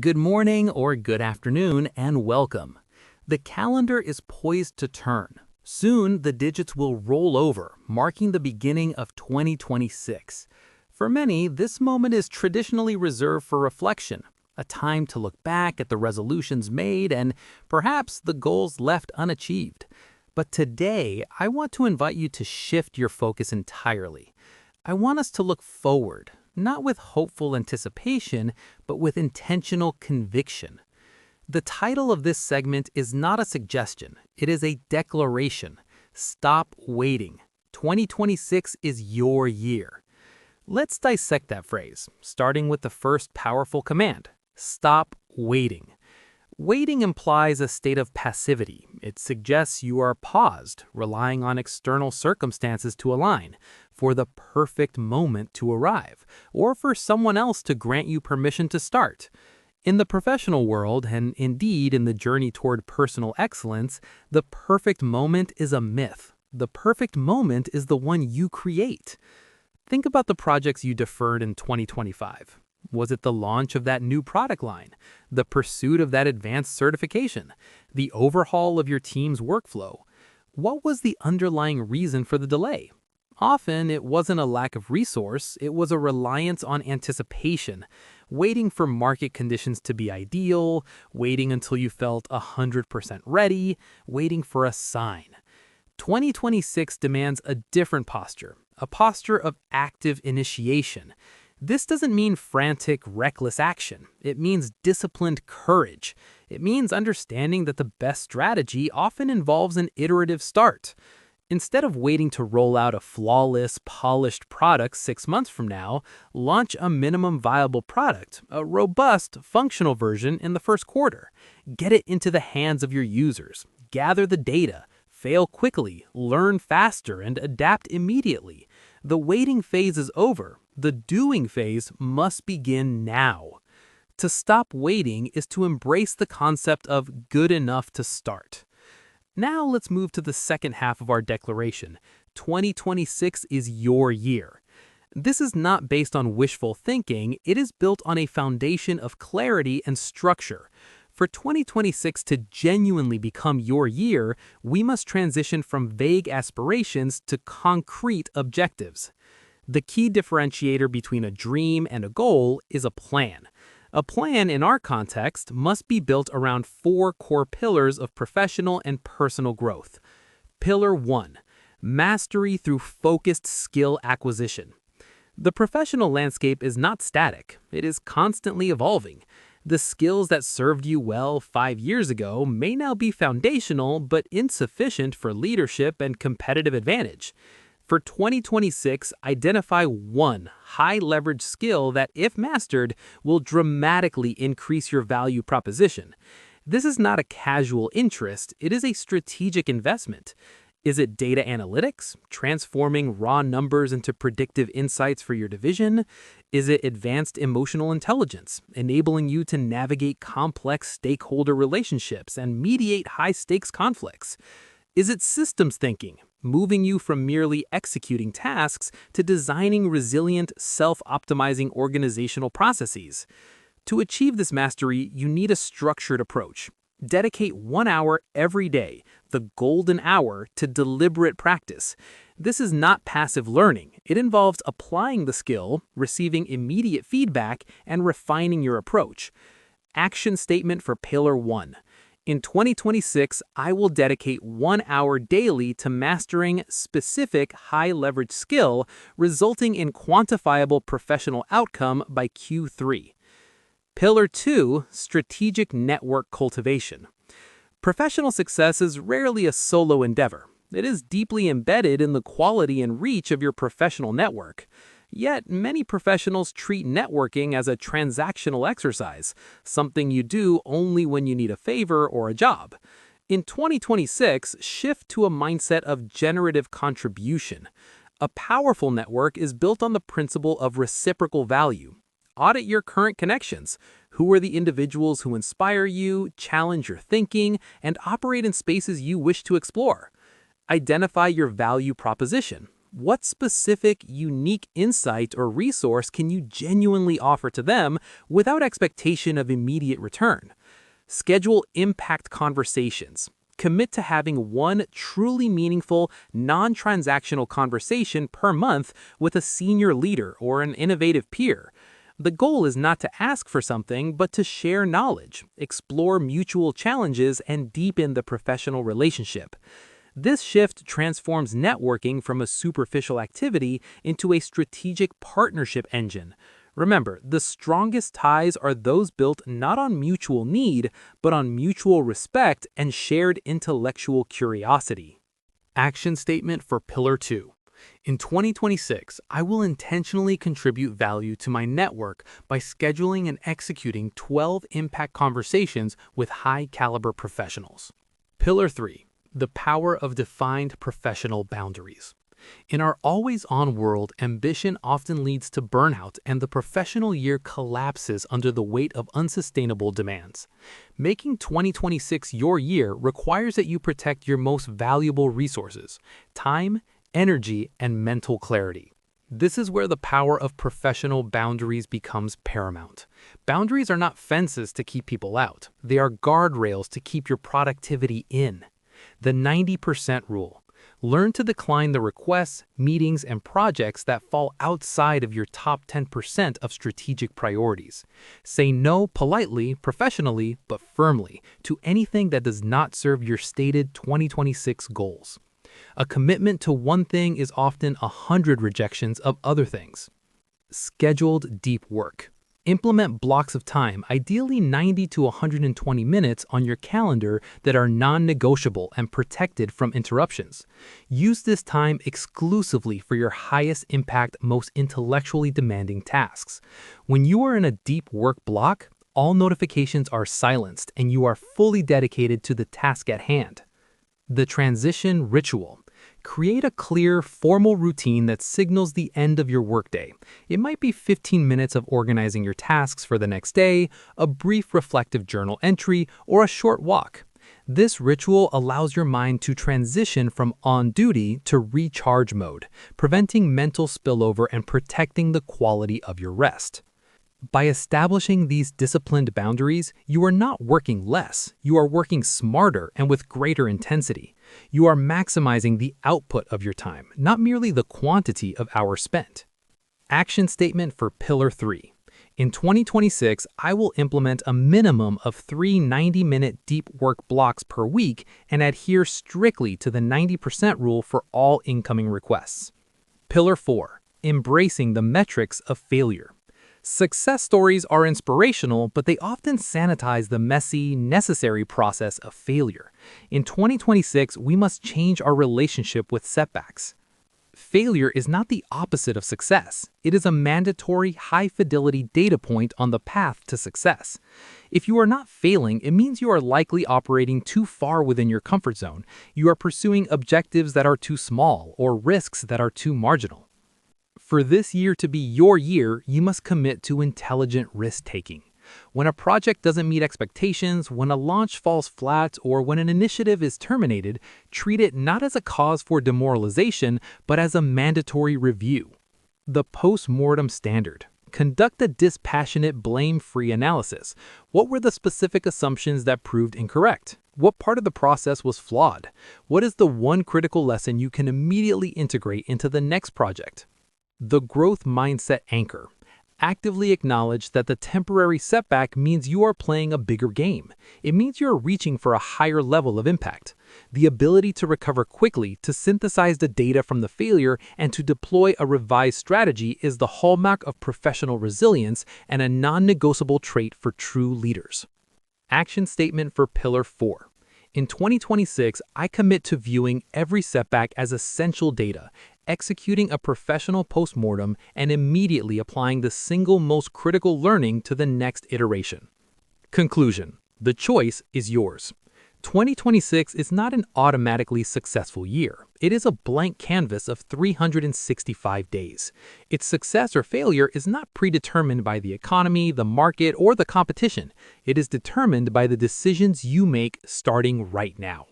Good morning or good afternoon, and welcome. The calendar is poised to turn. Soon, the digits will roll over, marking the beginning of 2026. For many, this moment is traditionally reserved for reflection, a time to look back at the resolutions made and perhaps the goals left unachieved. But today, I want to invite you to shift your focus entirely. I want us to look forward, not with hopeful anticipation, but with intentional conviction. The title of this segment is not a suggestion, it is a declaration. Stop waiting. 2026 is your year. Let's dissect that phrase, starting with the first powerful command: stop waiting. Waiting implies a state of passivity. It suggests you are paused, relying on external circumstances to align, for the perfect moment to arrive, or for someone else to grant you permission to start. In the professional world, and indeed in the journey toward personal excellence, the perfect moment is a myth. The perfect moment is the one you create. Think about the projects you deferred in 2025. Was it the launch of that new product line, the pursuit of that advanced certification, the overhaul of your team's workflow? What was the underlying reason for the delay? Often, it wasn't a lack of resource, it was a reliance on anticipation, waiting for market conditions to be ideal, waiting until you felt 100% ready, waiting for a sign. 2026 demands a different posture, a posture of active initiation. This doesn't mean frantic, reckless action. It means disciplined courage. It means understanding that the best strategy often involves an iterative start. Instead of waiting to roll out a flawless, polished product 6 months from now, launch a minimum viable product, a robust, functional version in the first quarter. Get it into the hands of your users. Gather the data. Fail quickly, learn faster, and adapt immediately. The waiting phase is over. The doing phase must begin now. To stop waiting is to embrace the concept of good enough to start. Now let's move to the second half of our declaration. 2026 is your year. This is not based on wishful thinking, it is built on a foundation of clarity and structure. For 2026 to genuinely become your year, we must transition from vague aspirations to concrete objectives. The key differentiator between a dream and a goal is a plan. A plan, in our context, must be built around 4 core pillars of professional and personal growth. Pillar 1: mastery through focused skill acquisition. The professional landscape is not static, it is constantly evolving. The skills that served you well 5 years ago may now be foundational but insufficient for leadership and competitive advantage. For 2026, identify one high-leverage skill that, if mastered, will dramatically increase your value proposition. This is not a casual interest, it is a strategic investment. Is it data analytics, transforming raw numbers into predictive insights for your division? Is it advanced emotional intelligence, enabling you to navigate complex stakeholder relationships and mediate high-stakes conflicts? Is it systems thinking, moving you from merely executing tasks to designing resilient, self-optimizing organizational processes? To achieve this mastery, you need a structured approach. Dedicate 1 hour every day, the golden hour, to deliberate practice. This is not passive learning. It involves applying the skill, receiving immediate feedback, and refining your approach. Action statement for Pillar 1. In 2026, I will dedicate 1 hour daily to mastering specific high-leverage skill, resulting in quantifiable professional outcome by Q3. Pillar 2: strategic network cultivation. Professional success is rarely a solo endeavor. It is deeply embedded in the quality and reach of your professional network. Yet, many professionals treat networking as a transactional exercise, something you do only when you need a favor or a job. In 2026, shift to a mindset of generative contribution. A powerful network is built on the principle of reciprocal value. Audit your current connections. Who are the individuals who inspire you, challenge your thinking, and operate in spaces you wish to explore? Identify your value proposition. What specific, unique insight or resource can you genuinely offer to them without expectation of immediate return? Schedule impact conversations. Commit to having one truly meaningful, non-transactional conversation per month with a senior leader or an innovative peer. The goal is not to ask for something, but to share knowledge, explore mutual challenges, and deepen the professional relationship. This shift transforms networking from a superficial activity into a strategic partnership engine. Remember, the strongest ties are those built not on mutual need, but on mutual respect and shared intellectual curiosity. Action statement for Pillar 2. In 2026, I will intentionally contribute value to my network by scheduling and executing 12 impact conversations with high-caliber professionals. Pillar 3. The power of defined professional boundaries. In our always-on world, ambition often leads to burnout and the professional year collapses under the weight of unsustainable demands. Making 2026 your year requires that you protect your most valuable resources: time, energy, and mental clarity. This is where the power of professional boundaries becomes paramount. Boundaries are not fences to keep people out. They are guardrails to keep your productivity in. The 90% rule. Learn to decline the requests, meetings, and projects that fall outside of your top 10% of strategic priorities. Say no politely, professionally, but firmly to anything that does not serve your stated 2026 goals. A commitment to one thing is often 100 rejections of other things. Scheduled deep work. Implement blocks of time, ideally 90 to 120 minutes on your calendar that are non-negotiable and protected from interruptions. Use this time exclusively for your highest impact, most intellectually demanding tasks. When you are in a deep work block, all notifications are silenced and you are fully dedicated to the task at hand. The transition ritual. Create a clear, formal routine that signals the end of your workday. It might be 15 minutes of organizing your tasks for the next day, a brief reflective journal entry, or a short walk. This ritual allows your mind to transition from on-duty to recharge mode, preventing mental spillover and protecting the quality of your rest. By establishing these disciplined boundaries, you are not working less, you are working smarter and with greater intensity. You are maximizing the output of your time, not merely the quantity of hours spent. Action statement for Pillar 3. In 2026, I will implement a minimum of 3 90-minute deep work blocks per week and adhere strictly to the 90% rule for all incoming requests. Pillar 4. Embracing the metrics of failure. Success stories are inspirational, but they often sanitize the messy, necessary process of failure. In 2026, we must change our relationship with setbacks. Failure is not the opposite of success. It is a mandatory, high-fidelity data point on the path to success. If you are not failing, it means you are likely operating too far within your comfort zone. You are pursuing objectives that are too small or risks that are too marginal. For this year to be your year, you must commit to intelligent risk-taking. When a project doesn't meet expectations, when a launch falls flat, or when an initiative is terminated, treat it not as a cause for demoralization, but as a mandatory review. The post-mortem standard. Conduct a dispassionate, blame-free analysis. What were the specific assumptions that proved incorrect? What part of the process was flawed? What is the one critical lesson you can immediately integrate into the next project? The growth mindset anchor. Actively acknowledge that the temporary setback means you are playing a bigger game. It means you are reaching for a higher level of impact. The ability to recover quickly, to synthesize the data from the failure, and to deploy a revised strategy is the hallmark of professional resilience and a non-negotiable trait for true leaders. Action statement for Pillar 4. In 2026, I commit to viewing every setback as essential data, executing a professional postmortem, and immediately applying the single most critical learning to the next iteration. Conclusion. The choice is yours. 2026 is not an automatically successful year. It is a blank canvas of 365 days. Its success or failure is not predetermined by the economy, the market, or the competition. It is determined by the decisions you make starting right now.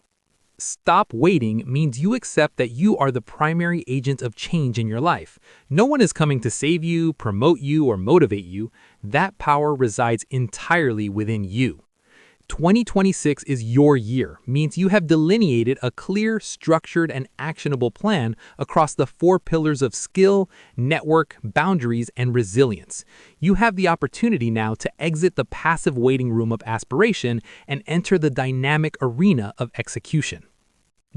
Stop waiting means you accept that you are the primary agent of change in your life. No one is coming to save you, promote you, or motivate you. That power resides entirely within you. 2026 is your year, means you have delineated a clear, structured, and actionable plan across the 4 pillars of skill, network, boundaries, and resilience. You have the opportunity now to exit the passive waiting room of aspiration and enter the dynamic arena of execution.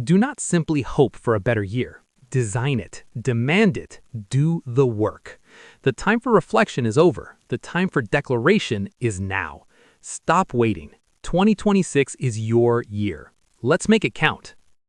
Do not simply hope for a better year. Design it, demand it, do the work. The time for reflection is over. The time for declaration is now. Stop waiting. 2026 is your year. Let's make it count.